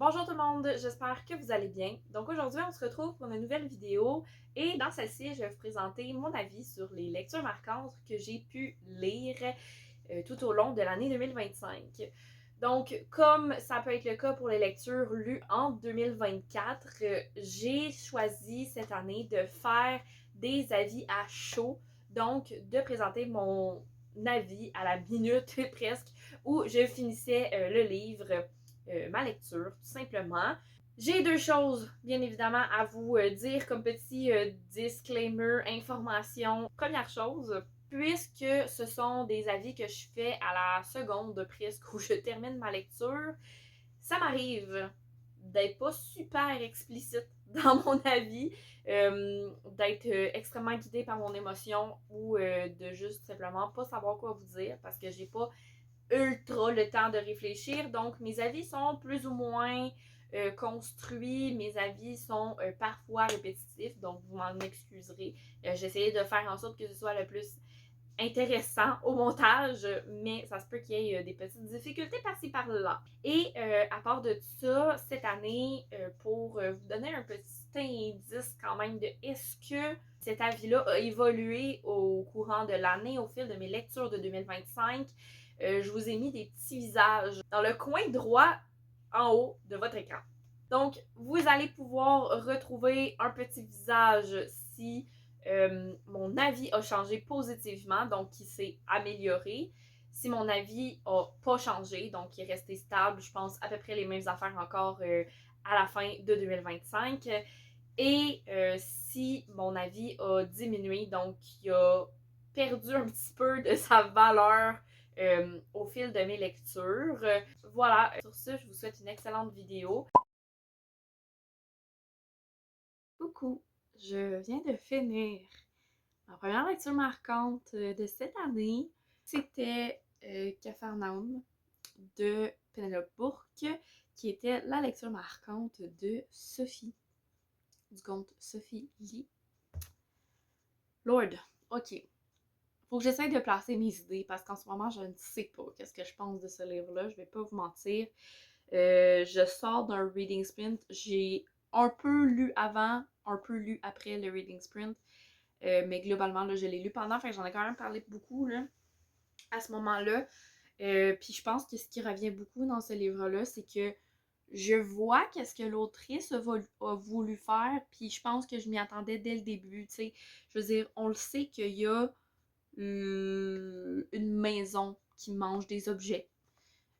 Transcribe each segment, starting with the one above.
Bonjour tout le monde, j'espère que vous allez bien. Donc aujourd'hui, on se retrouve pour une nouvelle vidéo et dans celle-ci, je vais vous présenter mon avis sur les lectures marquantes que j'ai pu lire tout au long de l'année 2025. Donc, comme ça peut être le cas pour les lectures lues en 2024, j'ai choisi cette année de faire des avis à chaud, donc de présenter mon avis à la minute presque où je finissais le livre ma lecture, tout simplement. J'ai deux choses, bien évidemment, à vous dire comme petit disclaimer, information. Première chose, puisque ce sont des avis que je fais à la seconde presque où je termine ma lecture, ça m'arrive d'être pas super explicite dans mon avis, d'être extrêmement guidée par mon émotion ou de juste simplement pas savoir quoi vous dire parce que j'ai pas ultra le temps de réfléchir. Donc, mes avis sont plus ou moins construits. Mes avis sont parfois répétitifs. Donc, vous m'en excuserez. J'essayais de faire en sorte que ce soit le plus intéressant au montage, mais ça se peut qu'il y ait des petites difficultés par-ci par-là. Et à part de ça, cette année, pour vous donner un petit indice quand même de est-ce que cet avis-là a évolué au courant de l'année, au fil de mes lectures de 2025, je vous ai mis des petits visages dans le coin droit en haut de votre écran. Donc, vous allez pouvoir retrouver un petit visage si mon avis a changé positivement, donc qui s'est amélioré. Si mon avis n'a pas changé, donc qui est resté stable, je pense à peu près les mêmes affaires encore à la fin de 2025. Et si mon avis a diminué, donc il a perdu un petit peu de sa valeur au fil de mes lectures. Voilà, sur ce, je vous souhaite une excellente vidéo. Coucou, je viens de finir ma première lecture marquante de cette année. C'était Capharnaüm de Penelope Bourque, qui était la lecture marquante de Sophie, du conte Sophie Lee. Lord, ok. Faut que j'essaye de placer mes idées parce qu'en ce moment, je ne sais pas qu'est-ce que je pense de ce livre-là. Je vais pas vous mentir. Je sors d'un reading sprint. J'ai un peu lu avant, un peu lu après le reading sprint. Mais globalement, là, je l'ai lu pendant. Fait que j'en ai quand même parlé beaucoup là, à ce moment-là. Puis je pense que ce qui revient beaucoup dans ce livre-là, c'est que je vois qu'est-ce que l'autrice a voulu faire. Puis je pense que je m'y attendais dès le début. T'sais. Je veux dire, on le sait qu'il y a une maison qui mange des objets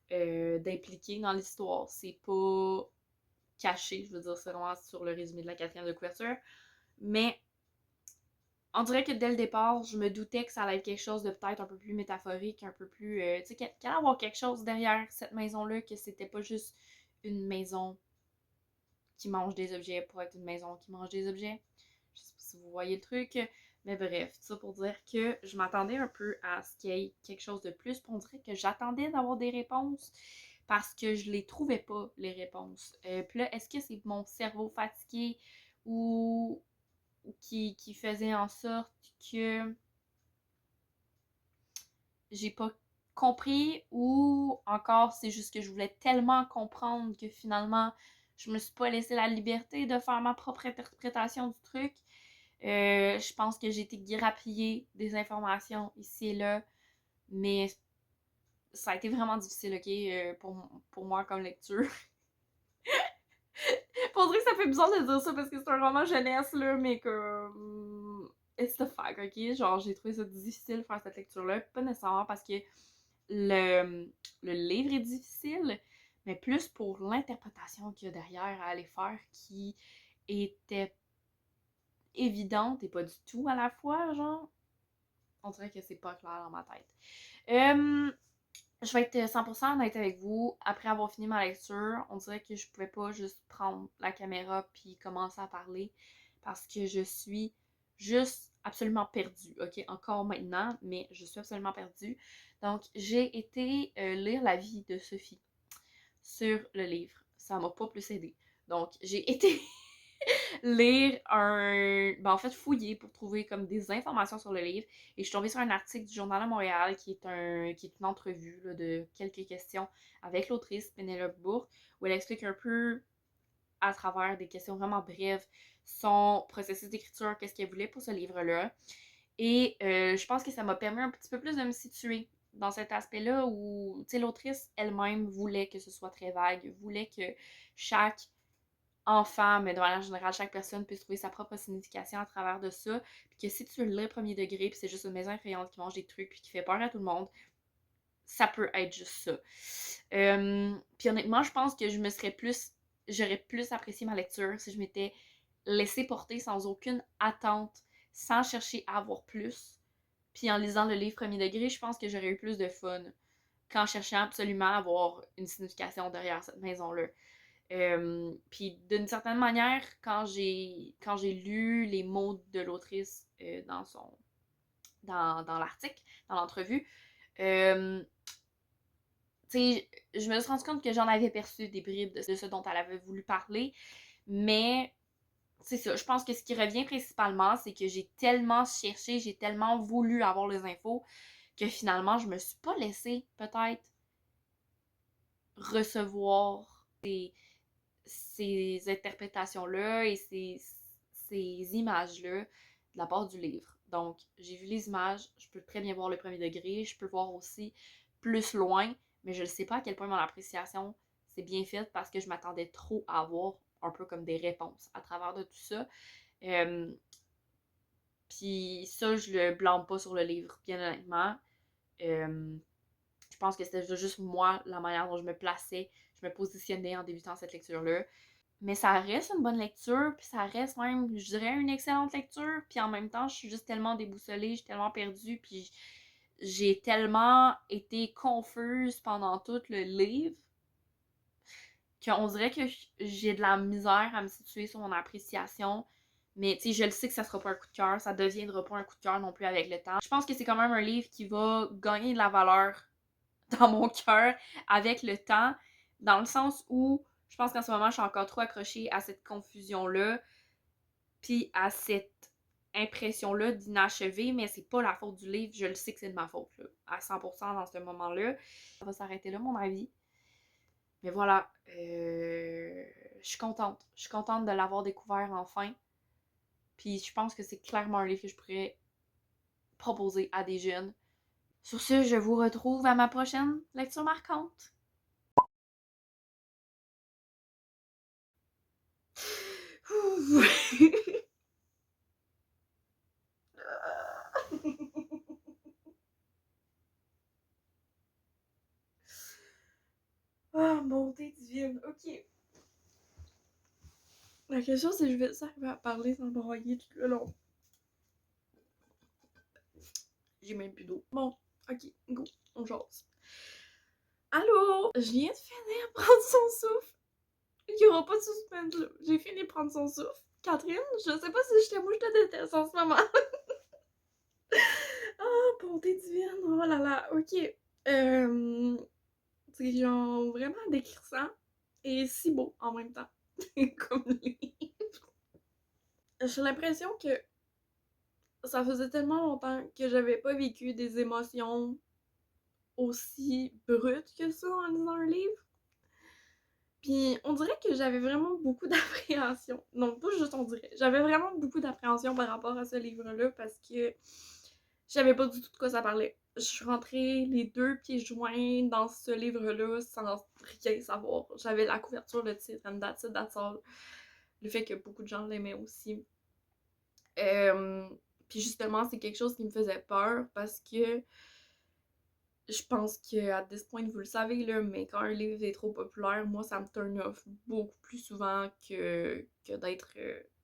d'impliquer dans l'histoire. C'est pas caché, je veux dire, c'est vraiment sur le résumé de la quatrième de couverture. Mais on dirait que dès le départ, je me doutais que ça allait être quelque chose de peut-être un peu plus métaphorique, un peu plus. Tu sais, qu'il allait y avoir quelque chose derrière cette maison-là, que c'était pas juste une maison qui mange des objets pour être une maison qui mange des objets. Je sais pas si vous voyez le truc. Mais bref, tout ça pour dire que je m'attendais un peu à ce qu'il y ait quelque chose de plus. Puis on dirait que j'attendais d'avoir des réponses parce que je les trouvais pas, les réponses. Puis là, est-ce que c'est mon cerveau fatigué ou qui faisait en sorte que j'ai pas compris ou encore c'est juste que je voulais tellement comprendre que finalement je me suis pas laissé la liberté de faire ma propre interprétation du truc. Je pense que j'ai été grappillée des informations ici et là, mais ça a été vraiment difficile, ok, pour moi comme lecture. Pour dire que ça fait bizarre de dire ça parce que c'est un roman jeunesse, là, mais que. It's the fact, ok? Genre, j'ai trouvé ça difficile de faire cette lecture-là. Pas nécessairement parce que le livre est difficile, mais plus pour l'interprétation qu'il y a derrière à aller faire qui était évidente et pas du tout à la fois, genre. On dirait que c'est pas clair dans ma tête. Je vais être 100% honnête avec vous. Après avoir fini ma lecture, on dirait que je pouvais pas juste prendre la caméra puis commencer à parler parce que je suis juste absolument perdue, ok? Encore maintenant, mais je suis absolument perdue. Donc, j'ai été lire la vie de Sophie sur le livre. Ça m'a pas plus aidé. Donc, j'ai été lire en fait, fouiller pour trouver comme des informations sur le livre. Et je suis tombée sur un article du Journal de Montréal qui est une entrevue là, de quelques questions avec l'autrice Pénélope Bourque, où elle explique un peu à travers des questions vraiment brèves son processus d'écriture, qu'est-ce qu'elle voulait pour ce livre-là. Et je pense que ça m'a permis un petit peu plus de me situer dans cet aspect-là où, tu sais, l'autrice elle-même voulait que ce soit très vague, voulait que chaque enfant, mais de manière générale, chaque personne puisse trouver sa propre signification à travers de ça, puis que si tu le lis premier degré, puis c'est juste une maison effrayante qui mange des trucs, puis qui fait peur à tout le monde, ça peut être juste ça. Puis honnêtement, je pense que j'aurais plus apprécié ma lecture si je m'étais laissée porter sans aucune attente, sans chercher à avoir plus. Puis en lisant le livre premier degré, je pense que j'aurais eu plus de fun qu'en cherchant absolument à avoir une signification derrière cette maison-là. Puis d'une certaine manière, quand j'ai lu les mots de l'autrice dans l'article, dans l'entrevue, euh, tu sais, je me suis rendu compte que j'en avais perçu des bribes de ce dont elle avait voulu parler, mais c'est ça, je pense que ce qui revient principalement, c'est que j'ai tellement cherché, j'ai tellement voulu avoir les infos que finalement, je me suis pas laissée peut-être recevoir ces interprétations-là et ces images-là de la part du livre. Donc, j'ai vu les images, je peux très bien voir le premier degré, je peux voir aussi plus loin, mais je ne sais pas à quel point mon appréciation s'est bien faite parce que je m'attendais trop à avoir un peu comme des réponses à travers de tout ça. Euh, Puis ça, je le blâme pas sur le livre, bien honnêtement. Euh, je pense que c'était juste moi, la manière dont je me plaçais, je me positionnais en débutant cette lecture-là. Mais ça reste une bonne lecture, puis ça reste même, je dirais, une excellente lecture. Puis en même temps, je suis juste tellement déboussolée, je suis tellement perdue, puis j'ai tellement été confuse pendant tout le livre qu'on dirait que j'ai de la misère à me situer sur mon appréciation. Mais tu sais, je le sais que ça sera pas un coup de cœur, ça deviendra pas un coup de cœur non plus avec le temps. Je pense que c'est quand même un livre qui va gagner de la valeur dans mon cœur avec le temps, dans le sens où je pense qu'en ce moment, je suis encore trop accrochée à cette confusion-là, puis à cette impression-là d'inachevé, mais c'est pas la faute du livre, je le sais que c'est de ma faute, là, à 100% dans ce moment-là. Ça va s'arrêter là, mon avis. Mais voilà, je suis contente. Je suis contente de l'avoir découvert enfin. Puis je pense que c'est clairement un livre que je pourrais proposer à des jeunes. Sur ce, je vous retrouve à ma prochaine lecture marquante. Ah, bonté divine. Ok. La question, c'est je vais arriver à parler sans broyer tout le long. J'ai même plus d'eau. Bon, ok, go, on jase. Allô? Je viens de finir prendre son souffle. Il n'y aura pas de suspense là. J'ai fini de prendre son souffle. Catherine, je sais pas si je t'aime ou je te déteste en ce moment. Ah, bonté divine. Oh là là, ok. C'est genre vraiment décrissant et si beau en même temps. Comme livre. J'ai l'impression que ça faisait tellement longtemps que j'avais pas vécu des émotions aussi brutes que ça en lisant un livre. Puis on dirait que j'avais vraiment beaucoup d'appréhension. Non, pas juste on dirait. J'avais vraiment beaucoup d'appréhension par rapport à ce livre-là parce que je savais pas du tout de quoi ça parlait. Je suis rentrée les deux pieds joints dans ce livre-là sans rien savoir. J'avais la couverture, le titre, and that's it, that's all. Le fait que beaucoup de gens l'aimaient aussi. Euh, Puis justement, c'est quelque chose qui me faisait peur parce que je pense que à this point, vous le savez, là, mais quand un livre est trop populaire, moi, ça me turn off beaucoup plus souvent que d'être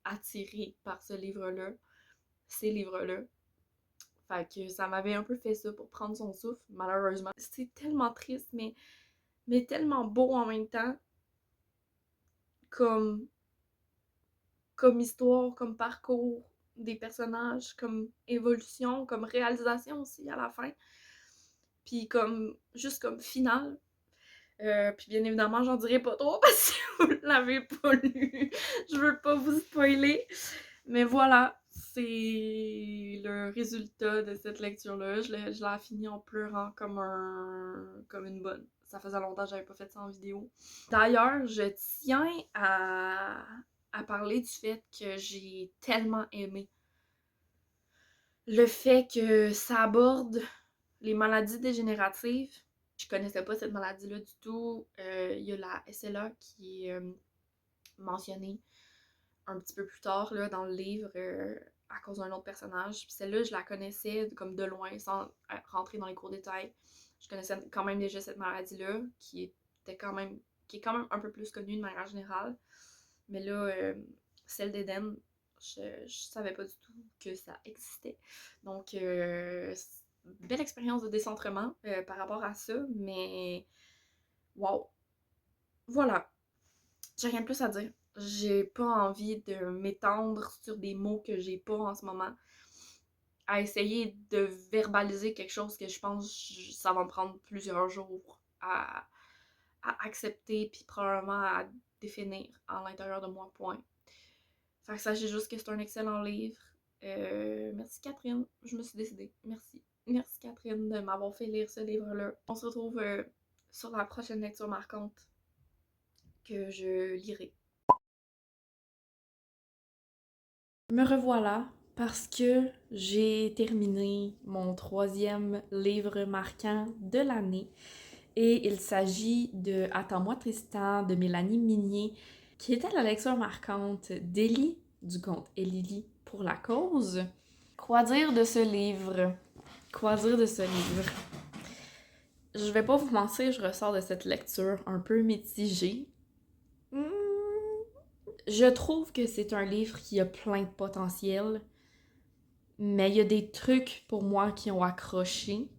attirée par ce livre-là, ces livres-là. Fait que ça m'avait un peu fait ça pour prendre son souffle, malheureusement. C'est tellement triste, mais tellement beau en même temps, comme, comme histoire, comme parcours des personnages, comme évolution, comme réalisation aussi à la fin. Puis comme, juste comme finale. Puis bien évidemment, j'en dirai pas trop parce que vous l'avez pas lu, je veux pas vous spoiler. Mais voilà, c'est le résultat de cette lecture-là. Je l'ai fini en pleurant comme une bonne. Ça faisait longtemps que j'avais pas fait ça en vidéo. D'ailleurs, je tiens à parler du fait que j'ai tellement aimé le fait que ça aborde les maladies dégénératives. Je connaissais pas cette maladie-là du tout. Il y a la SLA qui est mentionnée un petit peu plus tard là, dans le livre à cause d'un autre personnage. Puis celle-là, je la connaissais comme de loin, sans rentrer dans les gros détails. Je connaissais quand même déjà cette maladie-là, qui est quand même un peu plus connue de manière générale. Mais là, celle d'Eden, je savais pas du tout que ça existait. Donc, belle expérience de décentrement par rapport à ça, mais wow! Voilà, j'ai rien de plus à dire. J'ai pas envie de m'étendre sur des mots que j'ai pas en ce moment. À essayer de verbaliser quelque chose que je pense que ça va me prendre plusieurs jours à accepter, puis probablement à définir à l'intérieur de moi, point. Fait que sachez juste que c'est un excellent livre. Merci Catherine, je me suis décidée. Merci. Merci Catherine de m'avoir fait lire ce livre-là. On se retrouve sur la prochaine lecture marquante que je lirai. Me revoilà parce que j'ai terminé mon 3e livre marquant de l'année et il s'agit de Attends-moi Tristan de Mélanie Minier qui était la lecture marquante d'Élie du conte Et Lily pour la cause. Quoi dire de ce livre? Quoi dire de ce livre? Je vais pas vous mentir, je ressors de cette lecture un peu mitigée. Je trouve que c'est un livre qui a plein de potentiel, mais il y a des trucs pour moi qui ont accroché.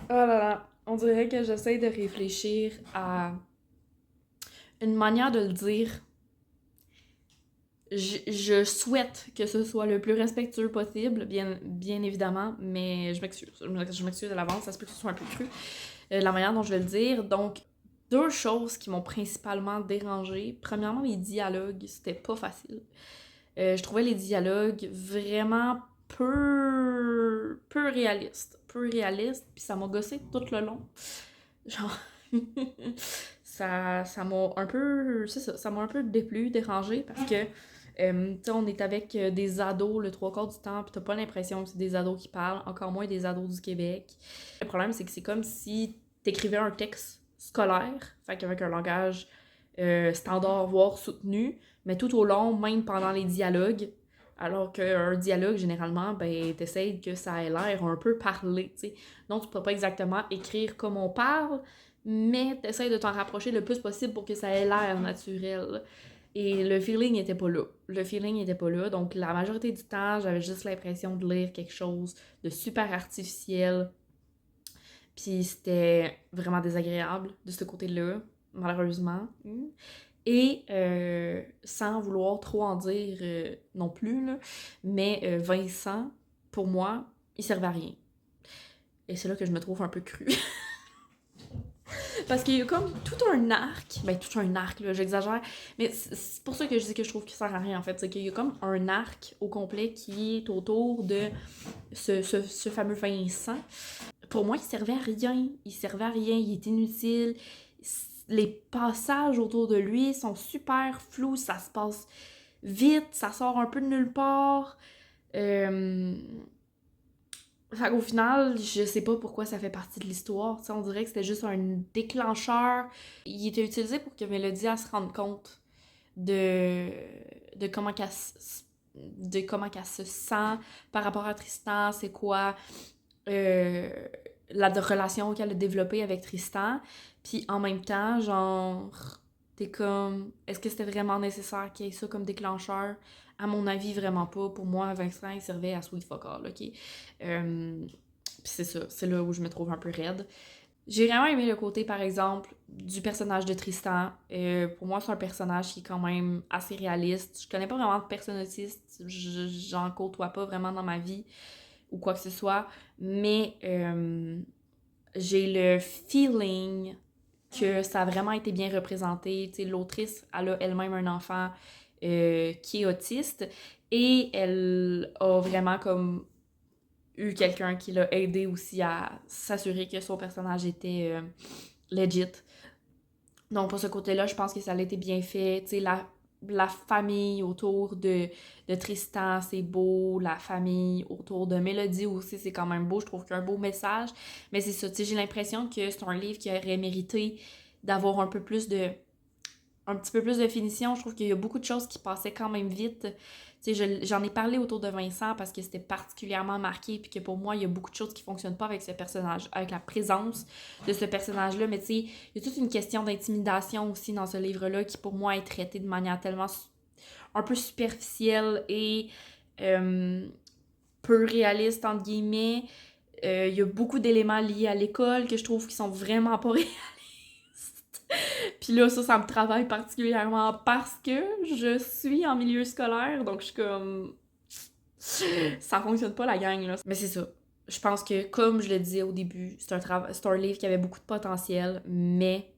Oh là là, on dirait que j'essaie de réfléchir à une manière de le dire. Je souhaite que ce soit le plus respectueux possible, bien évidemment, mais je m'excuse à l'avance, ça se peut que ce soit un peu cru, la manière dont je vais le dire. Donc, 2 choses qui m'ont principalement dérangée. Premièrement, les dialogues, c'était pas facile. Je trouvais les dialogues vraiment peu réalistes. Peu réalistes, puis ça m'a gossé tout le long. Genre, ça m'a un peu, c'est ça m'a un peu déplu, dérangé, parce que, tu sais, on est avec des ados le 3/4 du temps, pis t'as pas l'impression que c'est des ados qui parlent, encore moins des ados du Québec. Le problème, c'est que c'est comme si t'écrivais un texte scolaire, fait qu'avec un langage standard, voire soutenu, mais tout au long, même pendant les dialogues, alors qu'un dialogue, généralement, ben, t'essayes que ça ait l'air un peu parlé, tu sais. Donc, tu peux pas exactement écrire comme on parle, mais t'essayes de t'en rapprocher le plus possible pour que ça ait l'air naturel. Et le feeling était pas là. Le feeling était pas là, donc la majorité du temps, j'avais juste l'impression de lire quelque chose de super artificiel. Puis c'était vraiment désagréable de ce côté-là, malheureusement. Et sans vouloir trop en dire non plus, là, mais Vincent, pour moi, il servait à rien. Et c'est là que je me trouve un peu crue. Parce qu'il y a comme tout un arc, ben tout un arc, là, j'exagère, mais c'est pour ça que je dis que je trouve qu'il sert à rien, en fait. C'est qu'il y a comme un arc au complet qui est autour de ce fameux Vincent. Pour moi, il servait à rien. Il servait à rien, il est inutile. Les passages autour de lui sont super flous, ça se passe vite, ça sort un peu de nulle part. Fait qu'au final, je sais pas pourquoi ça fait partie de l'histoire. T'sais, on dirait que c'était juste un déclencheur. Il était utilisé pour que Mélodie elle se rende compte de, de comment qu'elle se sent par rapport à Tristan, c'est quoi euh, la relation qu'elle a développée avec Tristan. Puis en même temps, genre, t'es comme, est-ce que c'était vraiment nécessaire qu'il y ait ça comme déclencheur? À mon avis, vraiment pas. Pour moi, Vincent, il servait à Sweet Fuck All, ok? Puis c'est ça, c'est là où je me trouve un peu raide. J'ai vraiment aimé le côté, par exemple, du personnage de Tristan. Pour moi, c'est un personnage qui est quand même assez réaliste. Je connais pas vraiment de personne autiste, j'en côtoie pas vraiment dans ma vie ou quoi que ce soit, mais j'ai le feeling que ça a vraiment été bien représenté. Tu sais, l'autrice, elle a elle-même un enfant qui est autiste et elle a vraiment comme eu quelqu'un qui l'a aidé aussi à s'assurer que son personnage était legit. Donc pour ce côté-là, je pense que ça a été bien fait. Tu sais, la famille autour de Tristan, c'est beau. La famille autour de Mélodie aussi, c'est quand même beau. Je trouve qu'il y a un beau message. Mais c'est ça, tu sais, j'ai l'impression que c'est un livre qui aurait mérité d'avoir un petit peu plus de finition. Je trouve qu'il y a beaucoup de choses qui passaient quand même vite. Tu sais, j'en ai parlé autour de Vincent parce que c'était particulièrement marqué, puis que pour moi, il y a beaucoup de choses qui fonctionnent pas avec ce personnage, avec la présence de ce personnage-là. Mais tu sais, il y a toute une question d'intimidation aussi dans ce livre-là qui, pour moi, est traitée de manière tellement un peu superficielle et euh, peu réaliste, entre guillemets. Il y a beaucoup d'éléments liés à l'école que je trouve qui sont vraiment pas réalistes. Puis là, ça me travaille particulièrement parce que je suis en milieu scolaire, donc je suis comme... Ça fonctionne pas la gang, là. Mais c'est ça. Je pense que, comme je le disais au début, c'est un livre qui avait beaucoup de potentiel, mais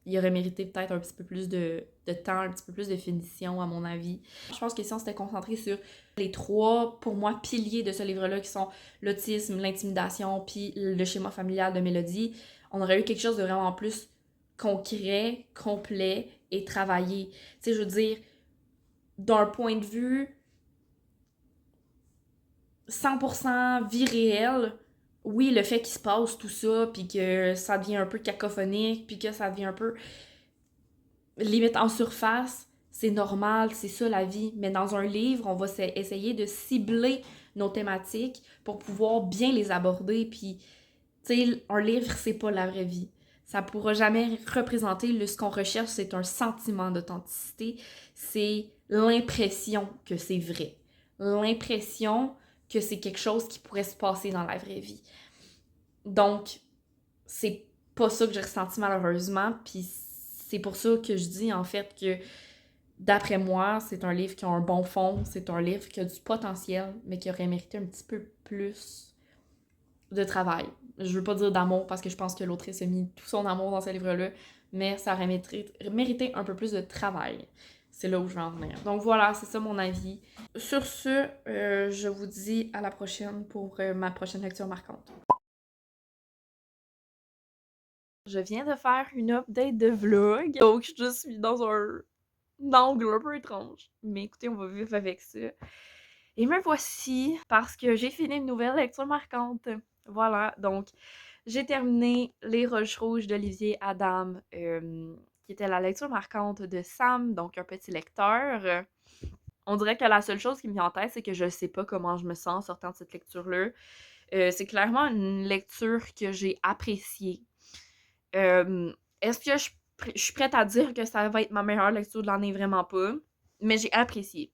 il aurait mérité peut-être un petit peu plus de temps, un petit peu plus de finition, à mon avis. Je pense que si on s'était concentré sur les trois, pour moi, piliers de ce livre-là, qui sont l'autisme, l'intimidation, puis le schéma familial de Mélodie, on aurait eu quelque chose de vraiment plus concret, complet et travaillé. Tu sais, je veux dire, d'un point de vue 100% vie réelle, oui, le fait qu'il se passe tout ça, puis que ça devient un peu cacophonique, puis que ça devient un peu limite en surface, c'est normal, c'est ça la vie. Mais dans un livre, on va essayer de cibler nos thématiques pour pouvoir bien les aborder. Puis, tu sais, un livre, c'est pas la vraie vie. Ça pourra jamais représenter ce qu'on recherche, c'est un sentiment d'authenticité. C'est l'impression que c'est vrai. L'impression que c'est quelque chose qui pourrait se passer dans la vraie vie. Donc, c'est pas ça que j'ai ressenti malheureusement. Puis c'est pour ça que je dis en fait que d'après moi, c'est un livre qui a un bon fond, c'est un livre qui a du potentiel, mais qui aurait mérité un petit peu plus de travail. Je veux pas dire d'amour parce que je pense que l'autrice a mis tout son amour dans ce livre-là, mais ça aurait mérité un peu plus de travail. C'est là où je vais en venir. Donc voilà, c'est ça mon avis. Sur ce, je vous dis à la prochaine pour ma prochaine lecture marquante. Je viens de faire une update de vlog, donc je suis dans un angle un peu étrange. Mais écoutez, on va vivre avec ça. Et me voici parce que j'ai fini une nouvelle lecture marquante. Voilà, donc j'ai terminé Les Roches Rouges d'Olivier Adam, qui était la lecture marquante de Sam, donc un petit lecteur. On dirait que la seule chose qui me vient en tête, c'est que je sais pas comment je me sens en sortant de cette lecture-là. C'est clairement une lecture que j'ai appréciée. Est-ce que je suis prête à dire que ça va être ma meilleure lecture de l'année? Vraiment pas. Mais j'ai apprécié.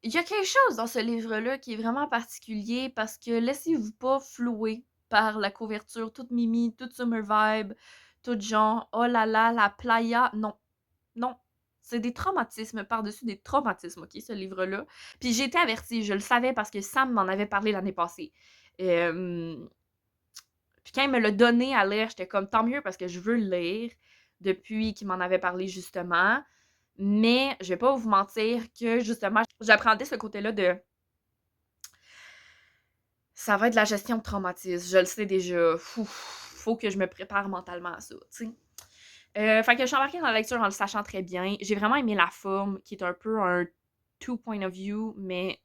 Il y a quelque chose dans ce livre-là qui est vraiment particulier parce que laissez-vous pas flouer par la couverture toute mimi, toute summer vibe, toute genre oh là là, la playa. Non, non. C'est des traumatismes par-dessus des traumatismes, ok, ce livre-là. Puis j'ai été avertie, je le savais parce que Sam m'en avait parlé l'année passée. Euh, Puis quand il me l'a donné à lire, j'étais comme tant mieux parce que je veux le lire depuis qu'il m'en avait parlé justement. Mais je vais pas vous mentir que justement, j'appréhendais ce côté-là de ça va être de la gestion de traumatisme. Je le sais déjà. Faut que je me prépare mentalement à ça, tu sais. Fait que je suis embarquée dans la lecture en le sachant très bien. J'ai vraiment aimé la forme, qui est un peu un two point of view, mais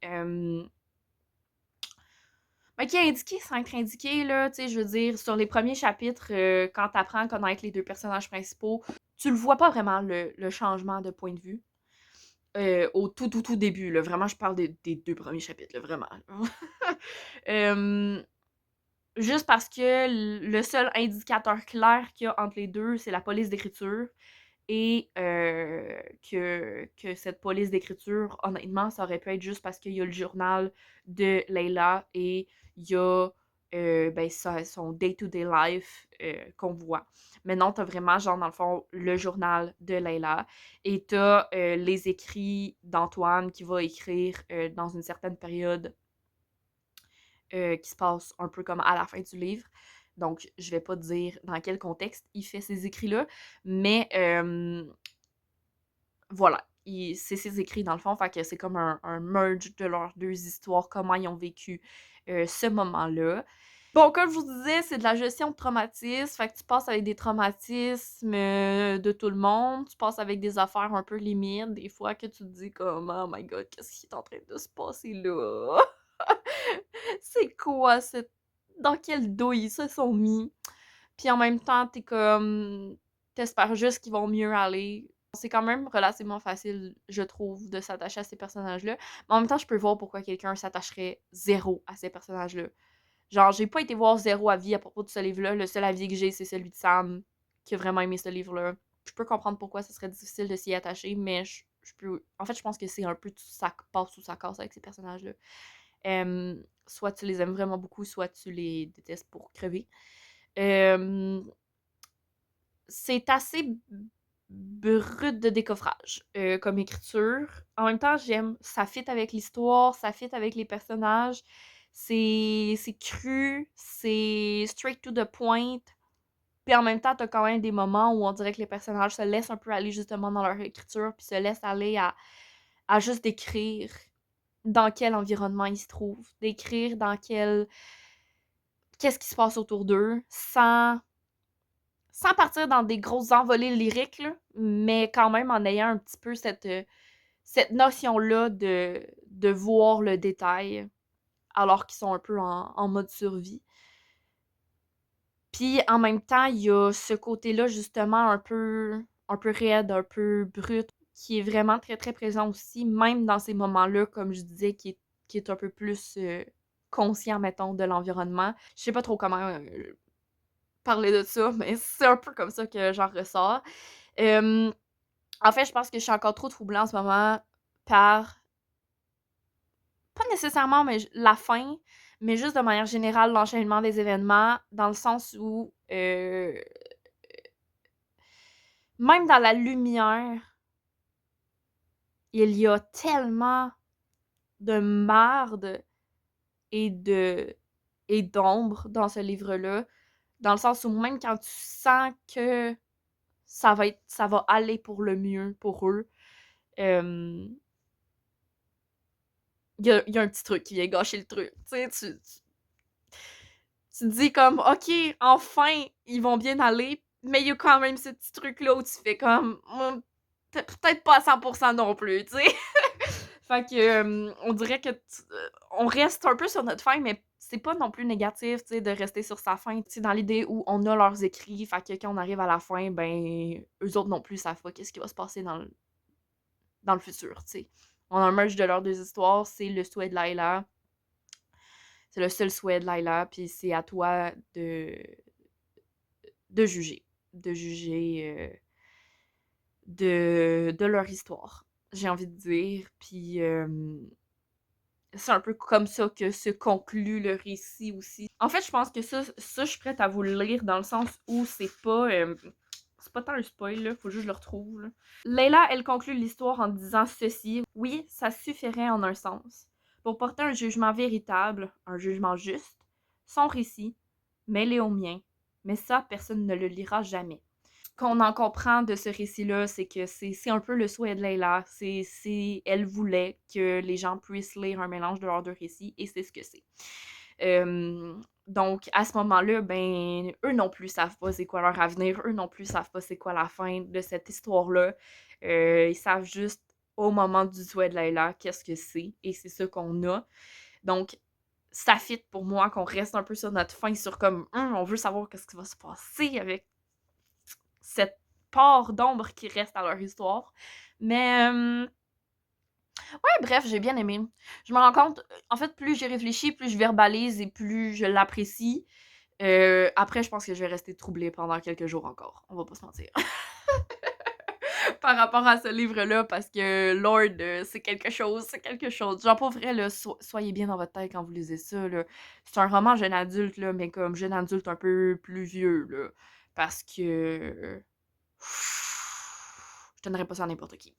qui est indiqué sans être indiqué, là, tu sais, je veux dire, sur les premiers chapitres, quand t'apprends à connaître les deux personnages principaux, tu le vois pas vraiment, le changement de point de vue. Au tout début, là, vraiment, je parle des deux premiers chapitres, là, vraiment. Euh, Juste parce que le seul indicateur clair qu'il y a entre les deux, c'est la police d'écriture. Et que cette police d'écriture, honnêtement, ça aurait pu être juste parce qu'il y a le journal de Layla et il y a son day-to-day life qu'on voit. Mais non, t'as vraiment, genre, dans le fond, le journal de Layla et t'as les écrits d'Antoine qui va écrire dans une certaine période qui se passe un peu comme à la fin du livre. Donc, je vais pas dire dans quel contexte il fait ces écrits-là, mais voilà, c'est ses écrits dans le fond, fait que c'est comme un merge de leurs deux histoires, comment ils ont vécu ce moment-là. Bon, comme je vous disais, c'est de la gestion de traumatisme, fait que tu passes avec des traumatismes de tout le monde, tu passes avec des affaires un peu limites, des fois que tu te dis comme « Oh my God, qu'est-ce qui est en train de se passer là? C'est quoi cette... Dans quel dos ils se sont mis? » Puis en même temps, t'es comme... T'espères juste qu'ils vont mieux aller. C'est quand même relativement facile, je trouve, de s'attacher à ces personnages-là. Mais en même temps, je peux voir pourquoi quelqu'un s'attacherait zéro à ces personnages-là. Genre, j'ai pas été voir zéro avis à propos de ce livre-là. Le seul avis que j'ai, c'est celui de Sam, qui a vraiment aimé ce livre-là. Je peux comprendre pourquoi ce serait difficile de s'y attacher, mais je peux... En fait, je pense que c'est un peu ça passe ou ça casse avec ces personnages-là. Soit tu les aimes vraiment beaucoup, soit tu les détestes pour crever. C'est assez brut de décoffrage comme écriture. En même temps, j'aime, ça fit avec l'histoire, ça fit avec les personnages. C'est cru, c'est straight to the point. Puis en même temps, t'as quand même des moments où on dirait que les personnages se laissent un peu aller justement dans leur écriture, puis se laissent aller à juste décrire dans quel environnement ils se trouvent, décrire dans quel... qu'est-ce qui se passe autour d'eux, sans partir dans des grosses envolées lyriques, là, mais quand même en ayant un petit peu cette notion-là de voir le détail, alors qu'ils sont un peu en mode survie. Puis en même temps, il y a ce côté-là, justement, un peu raide, un peu brut, qui est vraiment très, très présent aussi, même dans ces moments-là, comme je disais, qui est un peu plus conscient, mettons, de l'environnement. Je sais pas trop comment parler de ça, mais c'est un peu comme ça que j'en ressors. En fait, je pense que je suis encore trop troublée en ce moment par, pas nécessairement mais la fin, mais juste de manière générale l'enchaînement des événements, dans le sens où même dans la lumière, il y a tellement de marde et d'ombre dans ce livre-là, dans le sens où même quand tu sens que ça va aller pour le mieux pour eux, il y a un petit truc qui vient gâcher le truc. Tu sais, tu te dis comme, OK, enfin, ils vont bien aller, mais il y a quand même ce petit truc-là où tu fais comme, peut-être pas à 100% non plus, tu sais. Fait que, on dirait que on reste un peu sur notre fin, mais c'est pas non plus négatif, tu sais, de rester sur sa fin, tu sais, dans l'idée où on a leurs écrits, fait que quand on arrive à la fin, ben, eux autres non plus savent pas qu'est-ce qui va se passer dans le futur, tu sais. On a un merge de leurs deux histoires, c'est le souhait de Layla. C'est le seul souhait de Layla, puis c'est à toi de juger. De juger de leur histoire, j'ai envie de dire. Puis c'est un peu comme ça que se conclut le récit aussi. En fait, je pense que ça je suis prête à vous le lire dans le sens où c'est pas tant un spoil, là, faut juste que je le retrouve. Là. Layla, elle conclut l'histoire en disant ceci. Oui, ça suffirait en un sens. Pour porter un jugement véritable, un jugement juste, son récit, mêlé au mien. Mais ça, personne ne le lira jamais. Ce qu'on en comprend de ce récit-là, c'est que c'est un peu le souhait de Layla. Elle voulait que les gens puissent lire un mélange de leurs deux récits, et c'est ce que c'est. Donc, à ce moment-là, ben, eux non plus savent pas c'est quoi leur avenir, eux non plus savent pas c'est quoi la fin de cette histoire-là. Ils savent juste, au moment du souhait de Layla, qu'est-ce que c'est, et c'est ça qu'on a. Donc, ça fit pour moi qu'on reste un peu sur notre fin, sur comme, on veut savoir qu'est-ce qui va se passer avec cette part d'ombre qui reste à leur histoire. Mais ouais, bref, j'ai bien aimé. Je me rends compte, en fait, plus j'y réfléchis, plus je verbalise et plus je l'apprécie. Après, je pense que je vais rester troublée pendant quelques jours encore. On va pas se mentir. Par rapport à ce livre-là, parce que Lord, c'est quelque chose, c'est quelque chose. Genre, pour vrai, là, soyez bien dans votre tête quand vous lisez ça, là. C'est un roman jeune adulte, là, mais comme jeune adulte un peu plus vieux, là. Parce que... je donnerais pas ça à n'importe qui.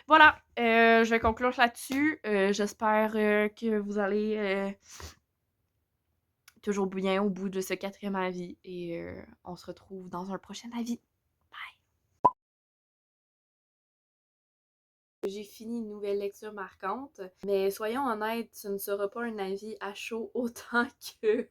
Voilà, je vais conclure là-dessus. J'espère que vous allez toujours bien au bout de ce 4e avis et on se retrouve dans un prochain avis. Bye! J'ai fini une nouvelle lecture marquante, mais soyons honnêtes, ce ne sera pas un avis à chaud autant que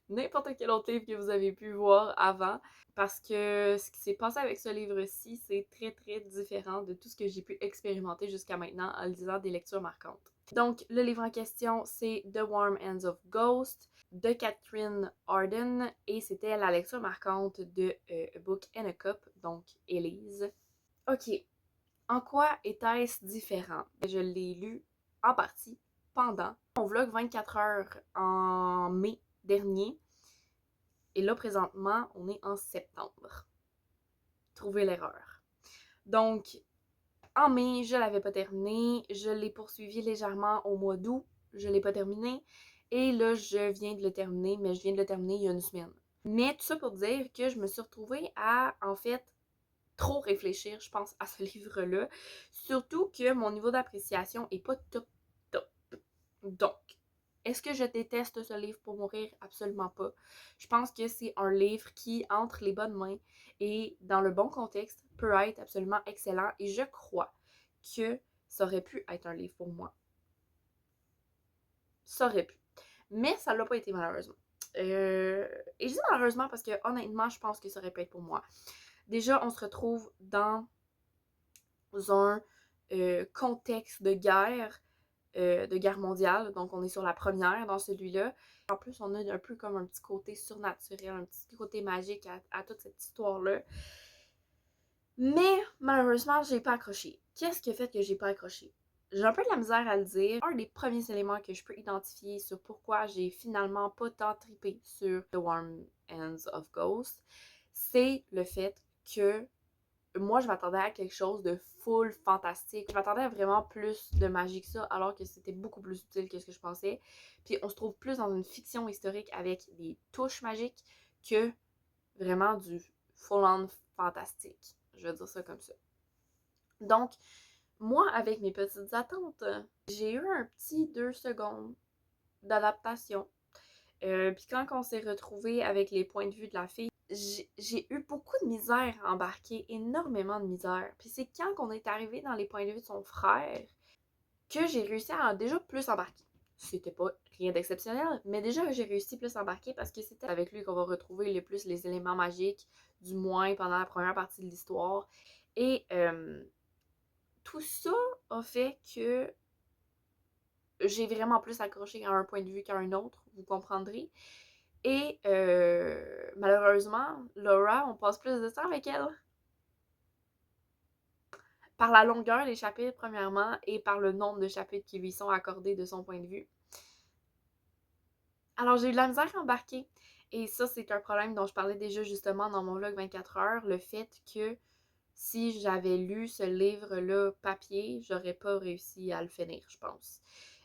n'importe quel autre livre que vous avez pu voir avant, parce que ce qui s'est passé avec ce livre-ci, c'est très très différent de tout ce que j'ai pu expérimenter jusqu'à maintenant en lisant des lectures marquantes. Donc, le livre en question, c'est The Warm Ends of Ghost de Catherine Arden et c'était la lecture marquante de A Book and a Cup, donc Élise. Ok, en quoi était-ce différent? Je l'ai lu en partie pendant mon vlog 24 heures en mai dernier. Et là, présentement, on est en septembre. Trouvez l'erreur. Donc, en mai, je l'avais pas terminé. Je l'ai poursuivi légèrement au mois d'août. Je l'ai pas terminé. Et là, je viens de le terminer, mais je viens de le terminer il y a une semaine. Mais tout ça pour dire que je me suis retrouvée à, en fait, trop réfléchir, je pense, à ce livre-là. Surtout que mon niveau d'appréciation est pas top top. Donc, est-ce que je déteste ce livre pour mourir? Absolument pas. Je pense que c'est un livre qui, entre les bonnes mains et dans le bon contexte, peut être absolument excellent et je crois que ça aurait pu être un livre pour moi. Ça aurait pu. Mais ça l'a pas été malheureusement. Et je dis malheureusement parce que honnêtement, je pense que ça aurait pu être pour moi. Déjà, on se retrouve dans un contexte de guerre mondiale. Donc, on est sur la première dans celui-là. En plus, on a un peu comme un petit côté surnaturel, un petit côté magique à toute cette histoire-là. Mais, malheureusement, j'ai pas accroché. Qu'est-ce qui a fait que j'ai pas accroché? J'ai un peu de la misère à le dire. Un des premiers éléments que je peux identifier sur pourquoi j'ai finalement pas tant trippé sur The Warm Ends of Ghost, c'est le fait que moi, je m'attendais à quelque chose de full fantastique. Je m'attendais à vraiment plus de magie que ça, alors que c'était beaucoup plus utile que ce que je pensais. Puis on se trouve plus dans une fiction historique avec des touches magiques que vraiment du full-on fantastique. Je vais dire ça comme ça. Donc, moi, avec mes petites attentes, j'ai eu un petit 2 secondes d'adaptation. Puis quand on s'est retrouvé avec les points de vue de la fille, j'ai eu beaucoup de misère à embarquer, énormément de misère. Puis c'est quand on est arrivé dans les points de vue de son frère que j'ai réussi à déjà plus embarquer. C'était pas rien d'exceptionnel, mais déjà j'ai réussi plus à embarquer parce que c'était avec lui qu'on va retrouver le plus les éléments magiques, du moins pendant la première partie de l'histoire. Et tout ça a fait que j'ai vraiment plus accroché à un point de vue qu'à un autre, vous comprendrez. Et malheureusement, Laura, on passe plus de temps avec elle. Par la longueur des chapitres, premièrement, et par le nombre de chapitres qui lui sont accordés de son point de vue. Alors, j'ai eu de la misère à embarquer. Et ça, c'est un problème dont je parlais déjà justement dans mon vlog 24 heures. Le fait que si j'avais lu ce livre-là papier, j'aurais pas réussi à le finir, je pense.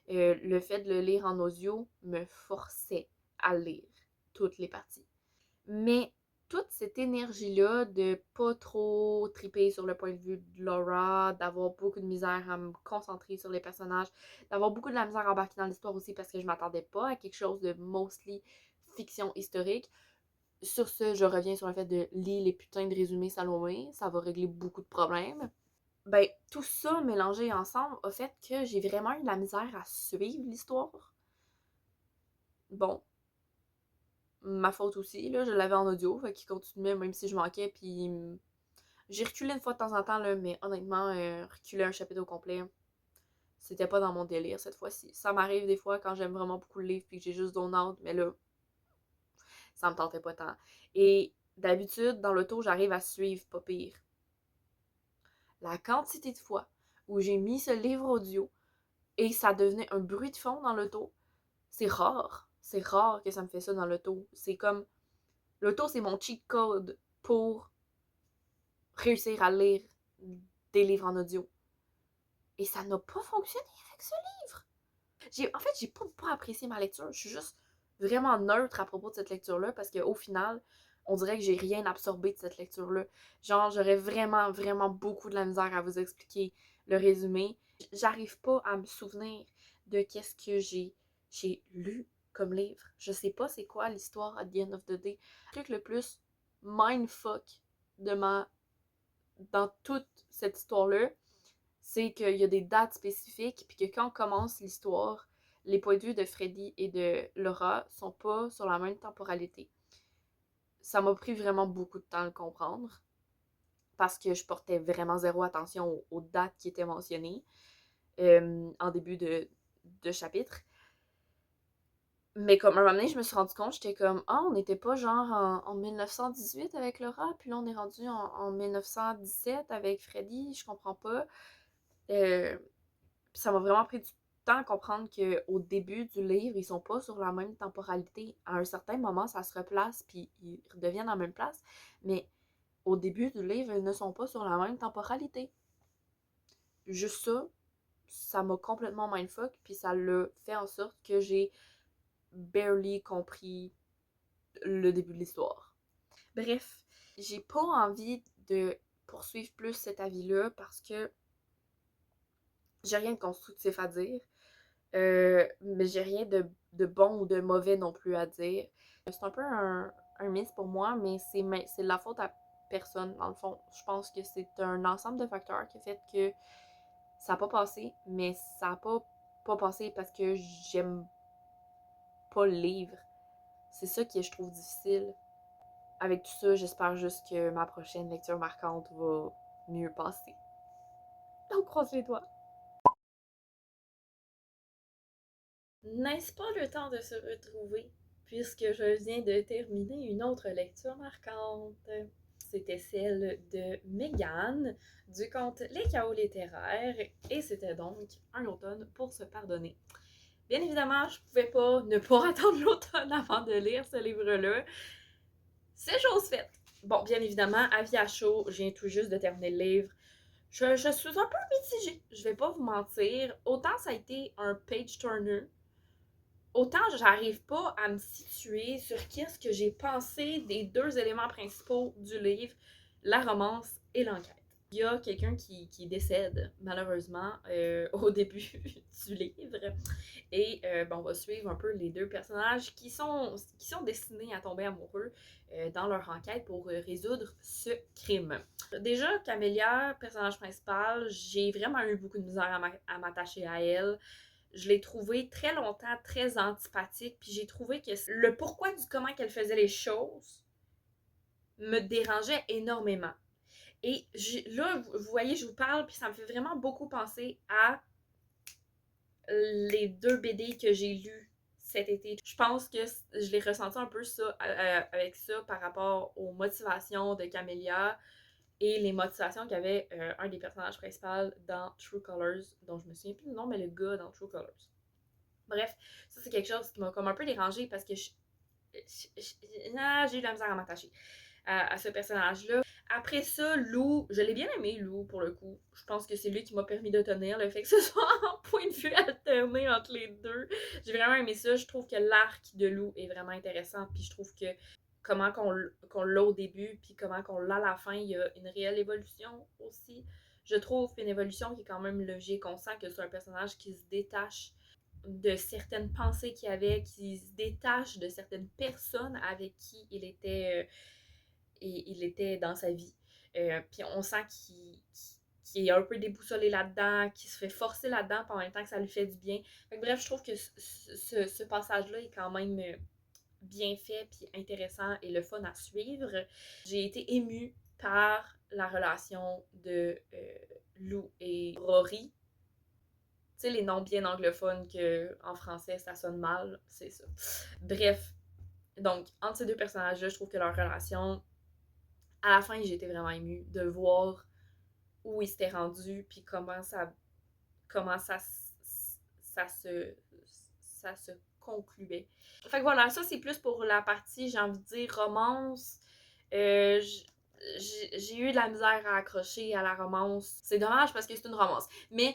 Le fait de le lire en audio me forçait à lire toutes les parties. Mais toute cette énergie-là de pas trop triper sur le point de vue de Laura, d'avoir beaucoup de misère à me concentrer sur les personnages, d'avoir beaucoup de la misère à embarquer dans l'histoire aussi parce que je m'attendais pas à quelque chose de mostly fiction historique. Sur ce, je reviens sur le fait de lire les putains de résumés Salomé, ça va régler beaucoup de problèmes. Ben, tout ça mélangé ensemble a fait que j'ai vraiment eu de la misère à suivre l'histoire. Bon, ma faute aussi, là, je l'avais en audio, fait qu'il continuait même si je manquais, puis j'ai reculé une fois de temps en temps, là, mais honnêtement, reculer un chapitre au complet, c'était pas dans mon délire cette fois-ci. Ça m'arrive des fois quand j'aime vraiment beaucoup le livre puis que j'ai juste zone out, mais là, ça me tentait pas tant. Et d'habitude, dans l'auto, j'arrive à suivre pas pire. La quantité de fois où j'ai mis ce livre audio et ça devenait un bruit de fond dans l'auto, c'est rare. C'est rare que ça me fait ça dans l'auto. C'est comme... L'auto, c'est mon cheat code pour réussir à lire des livres en audio. Et ça n'a pas fonctionné avec ce livre. En fait, j'ai pas apprécié ma lecture. Je suis juste vraiment neutre à propos de cette lecture-là parce qu'au final, on dirait que j'ai rien absorbé de cette lecture-là. Genre, j'aurais vraiment, vraiment beaucoup de la misère à vous expliquer le résumé. J'arrive pas à me souvenir de qu'est-ce que j'ai lu comme livre. Je sais pas c'est quoi l'histoire at the end of the day. Le truc le plus mindfuck dans toute cette histoire-là, c'est qu'il y a des dates spécifiques, puis que quand on commence l'histoire, les points de vue de Freddy et de Laura sont pas sur la même temporalité. Ça m'a pris vraiment beaucoup de temps à le comprendre, parce que je portais vraiment zéro attention aux dates qui étaient mentionnées en début de chapitre. Mais comme un moment donné, je me suis rendu compte, j'étais comme, ah, on n'était pas genre en 1918 avec Laura, puis là on est rendu en 1917 avec Freddy, je comprends pas. Puis ça m'a vraiment pris du temps à comprendre qu'au début du livre, ils sont pas sur la même temporalité. À un certain moment, ça se replace, puis ils redeviennent en même place. Mais au début du livre, ils ne sont pas sur la même temporalité. Juste ça, ça m'a complètement mindfuck, puis ça l'a fait en sorte que j'ai barely compris le début de l'histoire. Bref, j'ai pas envie de poursuivre plus cet avis-là parce que j'ai rien de constructif à dire. Mais j'ai rien de bon ou de mauvais non plus à dire. C'est un peu un miss pour moi, mais c'est de la faute à personne, dans le fond. Je pense que c'est un ensemble de facteurs qui a fait que ça n'a pas passé, mais ça n'a pas passé parce que j'aime pas le livre. C'est ça que je trouve difficile. Avec tout ça, j'espère juste que ma prochaine lecture marquante va mieux passer. On croise les doigts. N'est-ce pas le temps de se retrouver, puisque je viens de terminer une autre lecture marquante. C'était celle de Mégane, du conte Les Chaos littéraires, et c'était donc un automne pour se pardonner. Bien évidemment, je pouvais pas ne pas attendre l'automne avant de lire ce livre-là. C'est chose faite. Bon, bien évidemment, avis à chaud, je viens tout juste de terminer le livre. Je suis un peu mitigée, je vais pas vous mentir. Autant ça a été un page-turner, autant j'arrive pas à me situer sur qu'est-ce que j'ai pensé des deux éléments principaux du livre, la romance et l'enquête. Il y a quelqu'un qui décède, malheureusement, au début du livre. Et on va suivre un peu les deux personnages qui sont destinés à tomber amoureux dans leur enquête pour résoudre ce crime. Déjà, Camélia, personnage principal, j'ai vraiment eu beaucoup de misère à m'attacher à elle. Je l'ai trouvée très longtemps très antipathique, puis j'ai trouvé que le pourquoi du comment qu'elle faisait les choses me dérangeait énormément. Et là, vous voyez, je vous parle, puis ça me fait vraiment beaucoup penser à les deux BD que j'ai lus cet été. Je pense que je l'ai ressenti un peu ça avec ça par rapport aux motivations de Camélia et les motivations qu'avait un des personnages principaux dans True Colors, dont je me souviens plus du nom, mais le gars dans True Colors. Bref, ça c'est quelque chose qui m'a comme un peu dérangée parce que j'ai eu de la misère à m'attacher à ce personnage-là. Après ça, Lou, je l'ai bien aimé, Lou, pour le coup. Je pense que c'est lui qui m'a permis de tenir, le fait que ce soit en point de vue alterné entre les deux. J'ai vraiment aimé ça. Je trouve que l'arc de Lou est vraiment intéressant, puis je trouve que comment qu'on l'a au début, puis comment qu'on l'a à la fin, il y a une réelle évolution aussi. Je trouve une évolution qui est quand même logique. On sent que c'est un personnage qui se détache de certaines pensées qu'il avait, qui se détache de certaines personnes avec qui il était dans sa vie. Puis on sent qu'il est un peu déboussolé là-dedans, qu'il se fait forcer là-dedans, puis en même temps que ça lui fait du bien. Bref, je trouve que ce passage-là est quand même bien fait, puis intéressant et le fun à suivre. J'ai été émue par la relation de Lou et Rory. Tu sais, les noms bien anglophones qu'en français, ça sonne mal, c'est ça. Bref, donc, entre ces deux personnages-là, je trouve que leur relation, à la fin, j'ai été vraiment émue de voir où ils s'étaient rendus, puis comment ça se concluait. Fait que voilà, ça c'est plus pour la partie, j'ai envie de dire, romance. J'ai eu de la misère à accrocher à la romance. C'est dommage parce que c'est une romance. Mais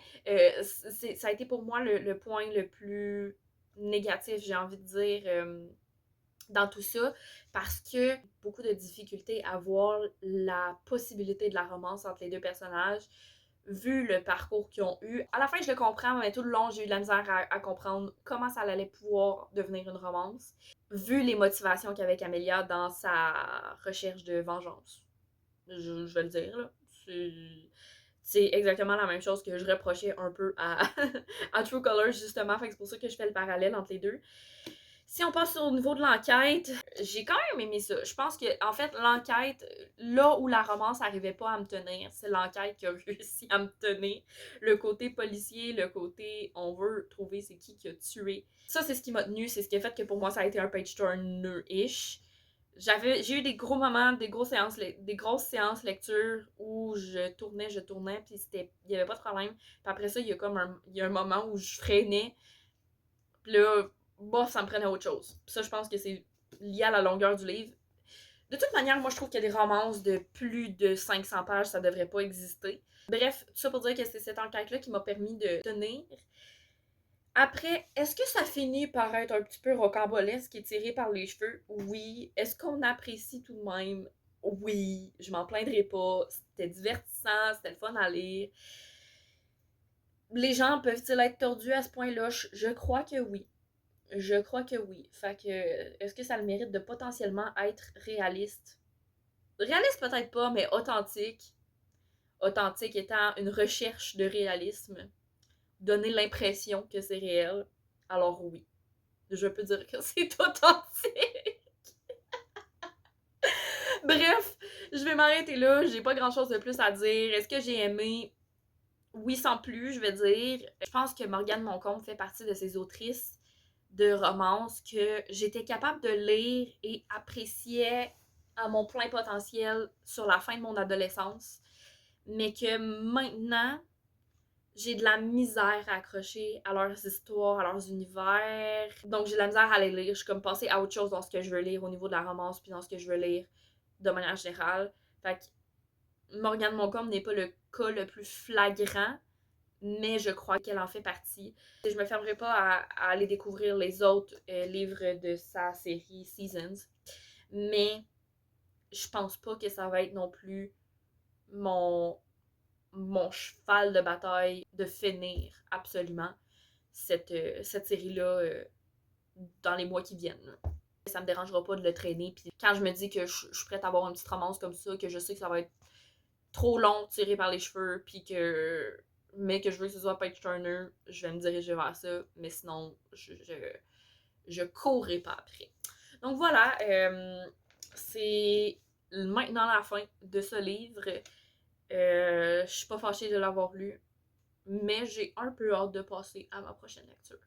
ça a été pour moi le point le plus négatif, j'ai envie de dire, dans tout ça, parce que beaucoup de difficultés à voir la possibilité de la romance entre les deux personnages. vu le parcours qu'ils ont eu. À la fin, je le comprends, mais tout le long, j'ai eu de la misère à comprendre comment ça allait pouvoir devenir une romance, vu les motivations qu'il y avait avec Amelia dans sa recherche de vengeance. Je vais le dire, là. C'est exactement la même chose que je reprochais un peu à True Colors, justement. Fait que c'est pour ça que je fais le parallèle entre les deux. Si on passe au niveau de l'enquête, j'ai quand même aimé ça. Je pense que, en fait, l'enquête, là où la romance n'arrivait pas à me tenir, c'est l'enquête qui a réussi à me tenir. Le côté policier, le côté on veut trouver c'est qui a tué. Ça, c'est ce qui m'a tenu, c'est ce qui a fait que pour moi, ça a été un page turner-ish. J'ai eu des gros moments, des grosses séances lecture où je tournais, puis il y avait pas de problème. Puis après ça, il y a un moment où je freinais. Puis là, bof, ça me prenait autre chose. Puis ça, je pense que c'est lié à la longueur du livre. De toute manière, moi, je trouve qu'il y a des romances de plus de 500 pages, ça devrait pas exister. Bref, tout ça pour dire que c'est cette enquête-là qui m'a permis de tenir. Après, est-ce que ça finit par être un petit peu rocambolesque et tiré par les cheveux? Oui. Est-ce qu'on apprécie tout de même? Oui. Je m'en plaindrai pas. C'était divertissant, c'était le fun à lire. Les gens peuvent-ils être tordus à ce point-là? Je crois que oui. Je crois que oui. Fait que, est-ce que ça a le mérite de potentiellement être réaliste? Réaliste peut-être pas, mais authentique. Authentique étant une recherche de réalisme. Donner l'impression que c'est réel. Alors oui. Je peux dire que c'est authentique. Bref, je vais m'arrêter là. J'ai pas grand chose de plus à dire. Est-ce que j'ai aimé? Oui, sans plus, je vais dire. Je pense que Morgane Moncombe fait partie de ces autrices de romances que j'étais capable de lire et apprécier à mon plein potentiel sur la fin de mon adolescence. Mais que maintenant, j'ai de la misère à accrocher à leurs histoires, à leurs univers. Donc, j'ai de la misère à les lire. Je suis comme passée à autre chose dans ce que je veux lire au niveau de la romance, puis dans ce que je veux lire de manière générale. Fait que Morgane Moncombe n'est pas le cas le plus flagrant, mais je crois qu'elle en fait partie. Je me fermerai pas à aller découvrir les autres livres de sa série Seasons, mais je pense pas que ça va être non plus mon cheval de bataille de finir absolument cette série-là dans les mois qui viennent. Ça me dérangera pas de le traîner. Puis quand je me dis que je suis prête à avoir une petite romance comme ça, que je sais que ça va être trop long, tiré par les cheveux, puis mais que je veux que ce soit page turner, je vais me diriger vers ça. Mais sinon, je courrai pas après. Donc voilà, c'est maintenant la fin de ce livre. Je suis pas fâchée de l'avoir lu, mais j'ai un peu hâte de passer à ma prochaine lecture.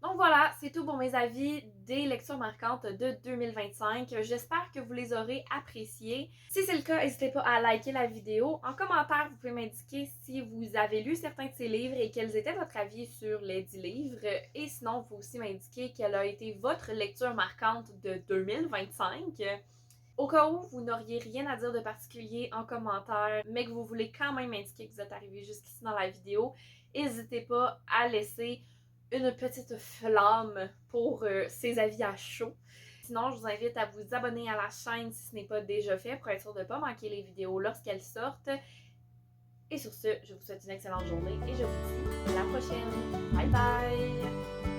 Donc voilà, c'est tout pour mes avis des lectures marquantes de 2025. J'espère que vous les aurez appréciées. Si c'est le cas, n'hésitez pas à liker la vidéo. En commentaire, vous pouvez m'indiquer si vous avez lu certains de ces livres et quels étaient votre avis sur les 10 livres. Et sinon, vous pouvez aussi m'indiquer quelle a été votre lecture marquante de 2025. Au cas où vous n'auriez rien à dire de particulier en commentaire, mais que vous voulez quand même indiquer que vous êtes arrivé jusqu'ici dans la vidéo, n'hésitez pas à laisser une petite flamme pour ces avis à chaud. Sinon, je vous invite à vous abonner à la chaîne si ce n'est pas déjà fait pour être sûr de ne pas manquer les vidéos lorsqu'elles sortent. Et sur ce, je vous souhaite une excellente journée et je vous dis à la prochaine. Bye bye!